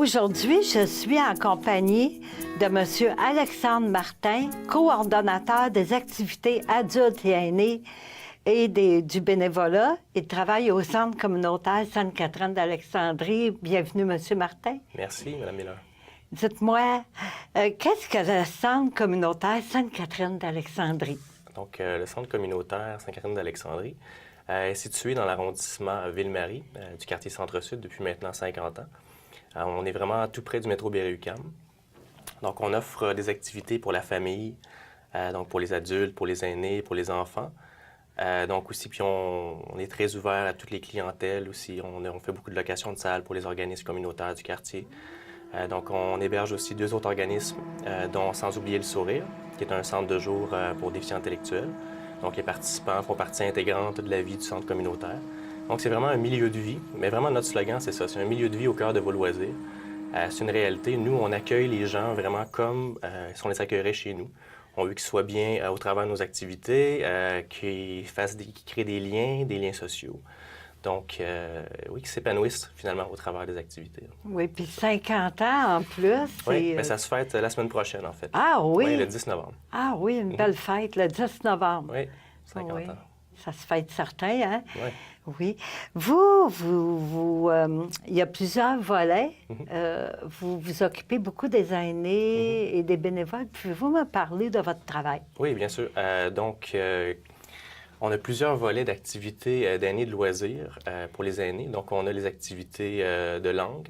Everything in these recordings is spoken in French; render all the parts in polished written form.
Aujourd'hui, je suis en compagnie de M. Alexandre Martin, coordonnateur des activités adultes et aînés et du bénévolat. Il travaille au Centre communautaire Sainte-Catherine d'Alexandrie. Bienvenue, M. Martin. Merci, Mme Miller. Dites-moi, qu'est-ce que le Centre communautaire Sainte-Catherine d'Alexandrie? Donc, le Centre communautaire Sainte-Catherine d'Alexandrie est situé dans l'arrondissement Ville-Marie du quartier Centre-Sud depuis maintenant 50 ans. On est vraiment tout près du métro Berry-UQAM. Donc, on offre des activités pour la famille, donc pour les adultes, pour les aînés, pour les enfants. Donc aussi, puis on est très ouvert à toutes les clientèles aussi. On fait beaucoup de locations de salles pour les organismes communautaires du quartier. Donc on héberge aussi 2 autres organismes, dont Sans oublier le sourire, qui est un centre de jour pour déficients intellectuels. Donc les participants font partie intégrante de la vie du centre communautaire. Donc c'est vraiment un milieu de vie, mais vraiment notre slogan c'est ça, c'est un milieu de vie au cœur de vos loisirs. C'est une réalité. Nous, on accueille les gens vraiment comme si on les accueillerait chez nous. On veut qu'ils soient bien au travers de nos activités, qu'ils créent des liens sociaux. Donc, oui, qu'ils s'épanouissent finalement au travers des activités. Oui, puis 50 ans en plus. Oui, bien, ça se fête la semaine prochaine, en fait. Ah oui? Oui, le 10 novembre. Ah oui, une belle fête, le 10 novembre. Oui, 50 ans. Ça se fête certain, hein? Oui. Oui. Il y a plusieurs volets. Vous vous occupez beaucoup des aînés et des bénévoles. Pouvez-vous me parler de votre travail? Oui, bien sûr. Donc, on a plusieurs volets d'activités d'aînés de loisirs pour les aînés. Donc, on a les activités de langue.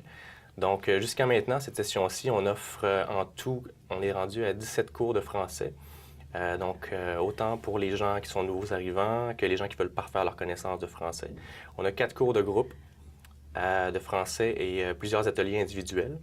Donc, jusqu'à maintenant, cette session-ci, on offre en tout, on est rendu à 17 cours de français. Donc, autant pour les gens qui sont nouveaux arrivants que les gens qui veulent parfaire leur connaissance de français. On a 4 cours de groupe de français et plusieurs ateliers individuels.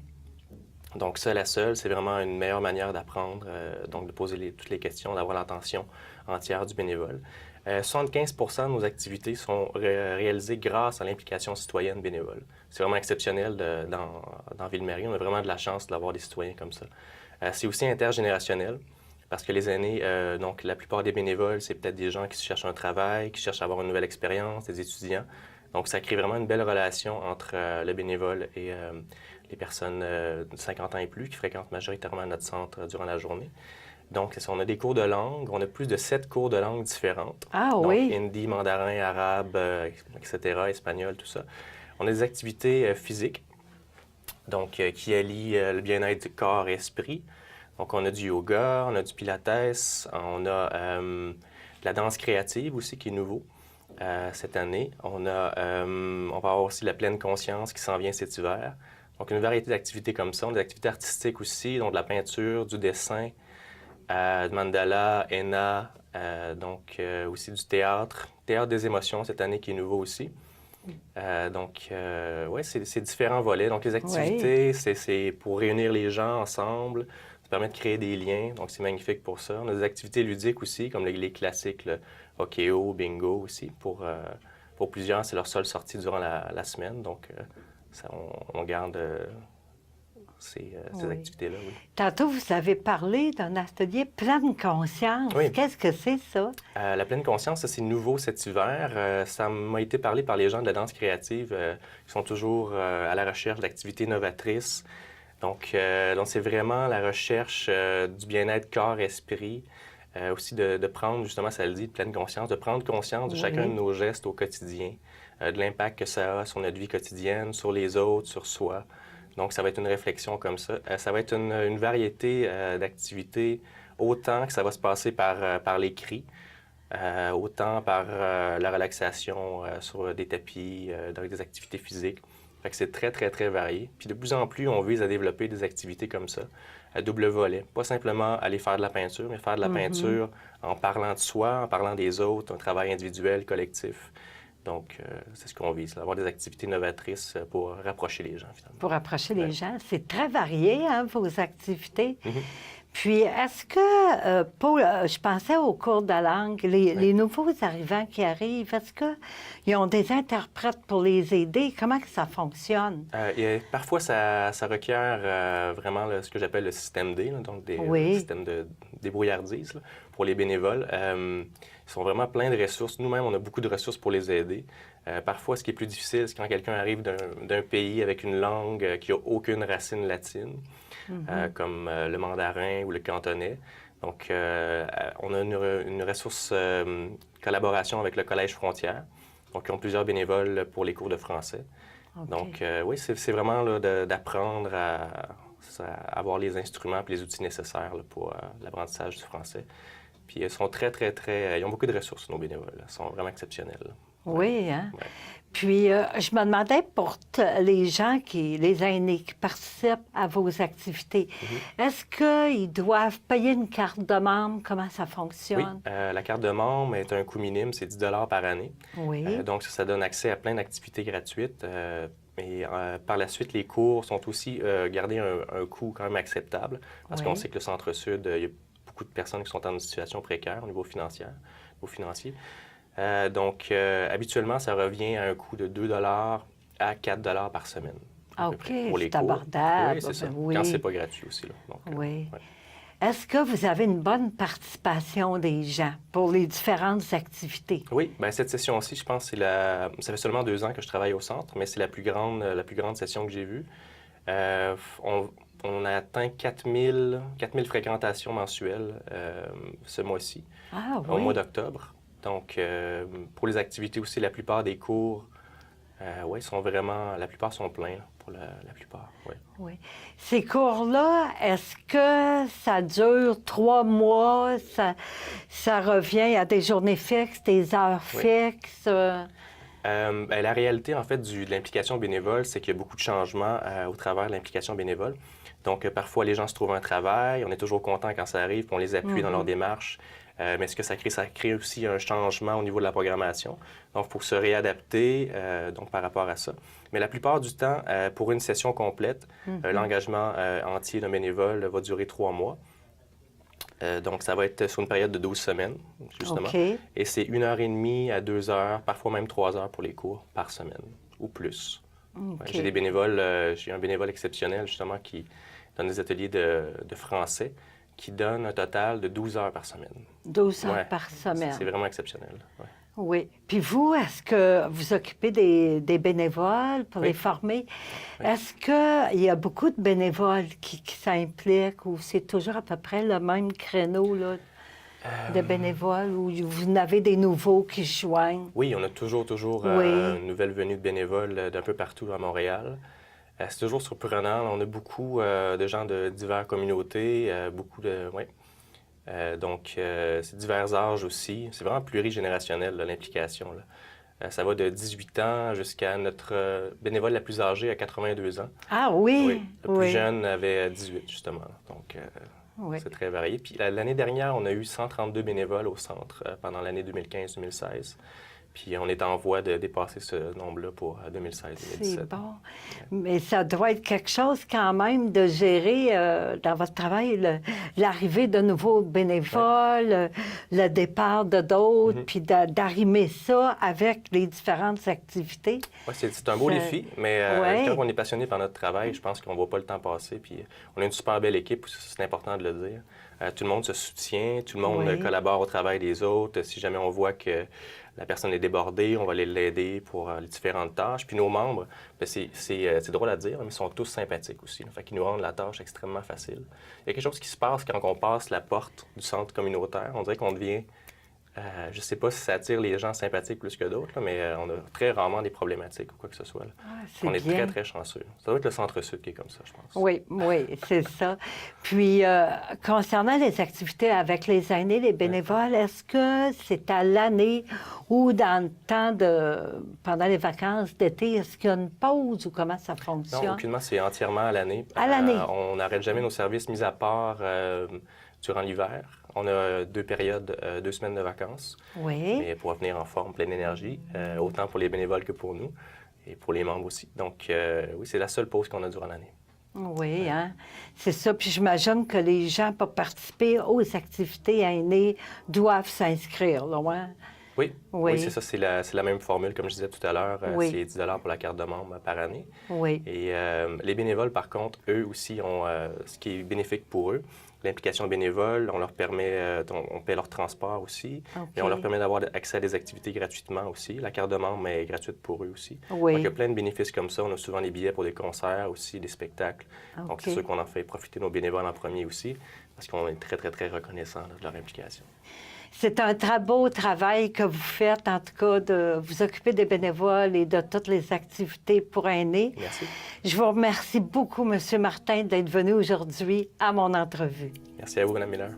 Donc, seul à seul, c'est vraiment une meilleure manière d'apprendre, donc de poser toutes les questions, d'avoir l'attention entière du bénévole. 75 de nos activités sont réalisées grâce à l'implication citoyenne bénévole. C'est vraiment exceptionnel dans Ville-Marie. On a vraiment de la chance d'avoir des citoyens comme ça. C'est aussi intergénérationnel. Parce que les aînés, donc la plupart des bénévoles, c'est peut-être des gens qui cherchent un travail, qui cherchent à avoir une nouvelle expérience, des étudiants. Donc, ça crée vraiment une belle relation entre le bénévole et les personnes de 50 ans et plus qui fréquentent majoritairement notre centre durant la journée. Donc, on a des cours de langue. On a plus de 7 cours de langue différentes. Ah donc, oui? Hindi, mandarin, arabe, etc., espagnol, tout ça. On a des activités physiques, donc qui allient le bien-être corps et esprit. Donc, on a du yoga, on a du pilates, on a de la danse créative aussi qui est nouveau cette année. On va avoir aussi la pleine conscience qui s'en vient cet hiver. Donc, une variété d'activités comme ça. On a des activités artistiques aussi, donc de la peinture, du dessin, du mandala, henna, donc aussi du théâtre. Théâtre des émotions cette année qui est nouveau aussi. Donc, oui, c'est différents volets. Donc, les activités, c'est pour réunir les gens ensemble. Ça permet de créer des liens, donc c'est magnifique pour ça. On a des activités ludiques aussi, comme les classiques, le hockey-o, bingo aussi. Pour plusieurs, c'est leur seule sortie durant la semaine, donc on garde ces activités-là. Oui. Tantôt, vous avez parlé d'un atelier pleine conscience. Oui. Qu'est-ce que c'est, ça? La pleine conscience, ça, c'est nouveau cet hiver. Ça m'a été parlé par les gens de la danse créative qui sont toujours à la recherche d'activités novatrices. Donc c'est vraiment la recherche du bien-être corps-esprit, aussi de prendre, justement, ça le dit, de pleine conscience, de prendre conscience de chacun de nos gestes au quotidien, de l'impact que ça a sur notre vie quotidienne, sur les autres, sur soi. Donc, ça va être une réflexion comme ça. Ça va être une variété d'activités, autant que ça va se passer par l'écrit, autant par la relaxation sur des tapis, avec des activités physiques. Fait que c'est très, très, très varié. Puis de plus en plus, on vise à développer des activités comme ça, à double volet. Pas simplement aller faire de la peinture, mais faire de la peinture en parlant de soi, en parlant des autres, un travail individuel, collectif. Donc, c'est ce qu'on vise, avoir des activités novatrices pour rapprocher les gens, finalement. Pour rapprocher les gens. C'est très varié, hein, vos activités. Puis, est-ce que, Paul, je pensais au cours de la langue, les nouveaux arrivants qui arrivent, est-ce qu'ils ont des interprètes pour les aider? Comment que ça fonctionne? Parfois, ça requiert vraiment ce que j'appelle le système D, là, donc des systèmes de débrouillardise là, pour les bénévoles. Ils sont vraiment pleins de ressources. Nous-mêmes, on a beaucoup de ressources pour les aider. Parfois, ce qui est plus difficile, c'est quand quelqu'un arrive d'un pays avec une langue qui n'a aucune racine latine, comme le mandarin ou le cantonais. Donc, on a une ressource collaboration avec le Collège Frontières. Donc, ils ont plusieurs bénévoles pour les cours de français. OK. Donc, oui, c'est vraiment là, d'apprendre à avoir les instruments et les outils nécessaires là, pour l'apprentissage du français. Puis, ils sont ils ont beaucoup de ressources, nos bénévoles. Ils sont vraiment exceptionnels. Oui, hein? Ouais. Puis, je me demandais pour les gens, les aînés qui participent à vos activités, est-ce qu'ils doivent payer une carte de membre? Comment ça Oui, fonctionne? la carte de membre est un coût minime, c'est 10 par année. Oui. Donc, ça donne accès à plein d'activités gratuites. Et par la suite, les cours sont aussi gardés un coût quand même acceptable parce qu'on sait que le Centre-Sud, il y a beaucoup de personnes qui sont en situation précaire au niveau financier. Donc, habituellement, ça revient à un coût de 2 à 4 par semaine. À peu OK, près, pour les c'est cours. abordable. Oui, c'est ça. Oui. Quand c'est pas gratuit aussi. Là. Donc, Oui. ouais. Est-ce que vous avez une bonne participation des gens pour les différentes activités? Oui, bien, cette session-ci, je pense, ça fait seulement 2 ans que je travaille au centre, mais c'est la plus grande session que j'ai vue. On a atteint 4000 fréquentations mensuelles ce mois-ci, Ah au oui. mois d'octobre. Donc, pour les activités aussi, la plupart des cours, la plupart sont pleins, là, pour la plupart, oui. Oui. Ces cours-là, est-ce que ça dure 3 mois? Ça revient à des journées fixes, des heures Oui. fixes? Ben, la réalité, en fait, de l'implication bénévole, c'est qu'il y a beaucoup de changements au travers de l'implication bénévole. Donc, parfois, les gens se trouvent un travail, on est toujours content quand ça arrive, puis on les appuie dans leur démarche. Mais ce que ça crée aussi un changement au niveau de la programmation. Donc, il faut se réadapter donc par rapport à ça. Mais la plupart du temps, pour une session complète, l'engagement entier d'un bénévole va durer 3 mois. Donc, ça va être sur une période de 12 semaines, justement. OK. Et c'est 1h30 à 2 heures, parfois même 3 heures pour les cours par semaine ou plus. OK. J'ai j'ai un bénévole exceptionnel, justement, qui donne des ateliers de français, qui donne un total de 12 heures par semaine. 12 heures Ouais. par semaine. C'est vraiment exceptionnel. Ouais. Oui. Puis vous, est-ce que vous occupez des bénévoles pour Oui. les former? Oui. Est-ce qu'il y a beaucoup de bénévoles qui s'impliquent ou c'est toujours à peu près le même créneau là, de bénévoles ou vous en avez des nouveaux qui se joignent? Oui, on a toujours Oui. une nouvelle venue de bénévoles d'un peu partout à Montréal. C'est toujours surprenant. On a beaucoup de gens de diverses communautés, beaucoup de... Oui. Donc, c'est divers âges aussi. C'est vraiment plurigénérationnel, là, l'implication. Là. Ça va de 18 ans jusqu'à notre bénévole la plus âgée à 82 ans. Ah oui? Oui, le plus Oui. jeune avait 18, justement. Donc, Oui. c'est très varié. Puis l'année dernière, on a eu 132 bénévoles au centre pendant l'année 2015-2016. Puis on est en voie de dépasser ce nombre-là pour 2016-2017. C'est bon. Mais ça doit être quelque chose quand même de gérer dans votre travail l'arrivée de nouveaux bénévoles, le départ de d'autres, puis d'arrimer ça avec les différentes activités. Oui, c'est un beau défi, mais quand on est passionné par notre travail, je pense qu'on ne voit pas le temps passer. Puis on a une super belle équipe, c'est important de le dire. Tout le monde se soutient, tout le monde collabore au travail des autres. Si jamais on voit que la personne est débordée, on va aller l'aider pour les différentes tâches. Puis nos membres, bien, c'est drôle à dire, mais ils sont tous sympathiques aussi. Fait qu'ils nous rendent la tâche extrêmement facile. Il y a quelque chose qui se passe quand on passe la porte du centre communautaire. On dirait qu'on devient... je ne sais pas si ça attire les gens sympathiques plus que d'autres, là, mais on a très rarement des problématiques ou quoi que ce soit. Là. On est très, très chanceux. Ça doit être le Centre-Sud qui est comme ça, je pense. Oui, oui, c'est ça. Puis, concernant les activités avec les aînés, les bénévoles, est-ce que c'est à l'année ou dans le temps pendant les vacances d'été, est-ce qu'il y a une pause ou comment ça fonctionne? Non, aucunement, c'est entièrement à l'année. À l'année? On n'arrête jamais nos services, mis à part durant l'hiver. On a 2 périodes, 2 semaines de vacances. Oui. Mais pour revenir en forme, pleine énergie, autant pour les bénévoles que pour nous et pour les membres aussi. Donc, oui, c'est la seule pause qu'on a durant l'année. Oui, hein? C'est ça. Puis j'imagine que les gens, pour participer aux activités aînées, doivent s'inscrire, là, ouais? Oui, Oui. oui c'est ça, c'est la même formule, comme je disais tout à l'heure. Oui. C'est 10 pour la carte de membre par année. Oui. Et les bénévoles, par contre, eux aussi ont ce qui est bénéfique pour eux. L'implication bénévole, on leur permet, on paie leur transport aussi, OK. mais on leur permet d'avoir accès à des activités gratuitement aussi. La carte de membre est gratuite pour eux aussi. Oui. Donc, il y a plein de bénéfices comme ça. On a souvent des billets pour des concerts aussi, des spectacles. OK. Donc, c'est sûr qu'on en fait profiter nos bénévoles en premier aussi, parce qu'on est très, très, très reconnaissants de leur implication. C'est un très beau travail que vous faites, en tout cas, de vous occuper des bénévoles et de toutes les activités pour aînés. Merci. Je vous remercie beaucoup, M. Martin, d'être venu aujourd'hui à mon entrevue. Merci à vous, Mme Miller.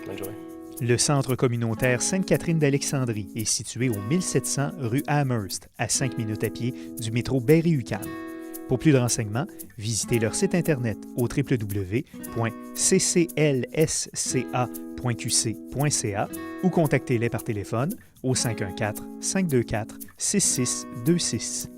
Bonne journée. Le Centre communautaire Sainte-Catherine d'Alexandrie est situé au 1700 rue Amherst, à 5 minutes à pied du métro Berry-UQAM. Pour plus de renseignements, visitez leur site Internet au www.cclsca.qc.ca ou contactez-les par téléphone au 514-524-6626.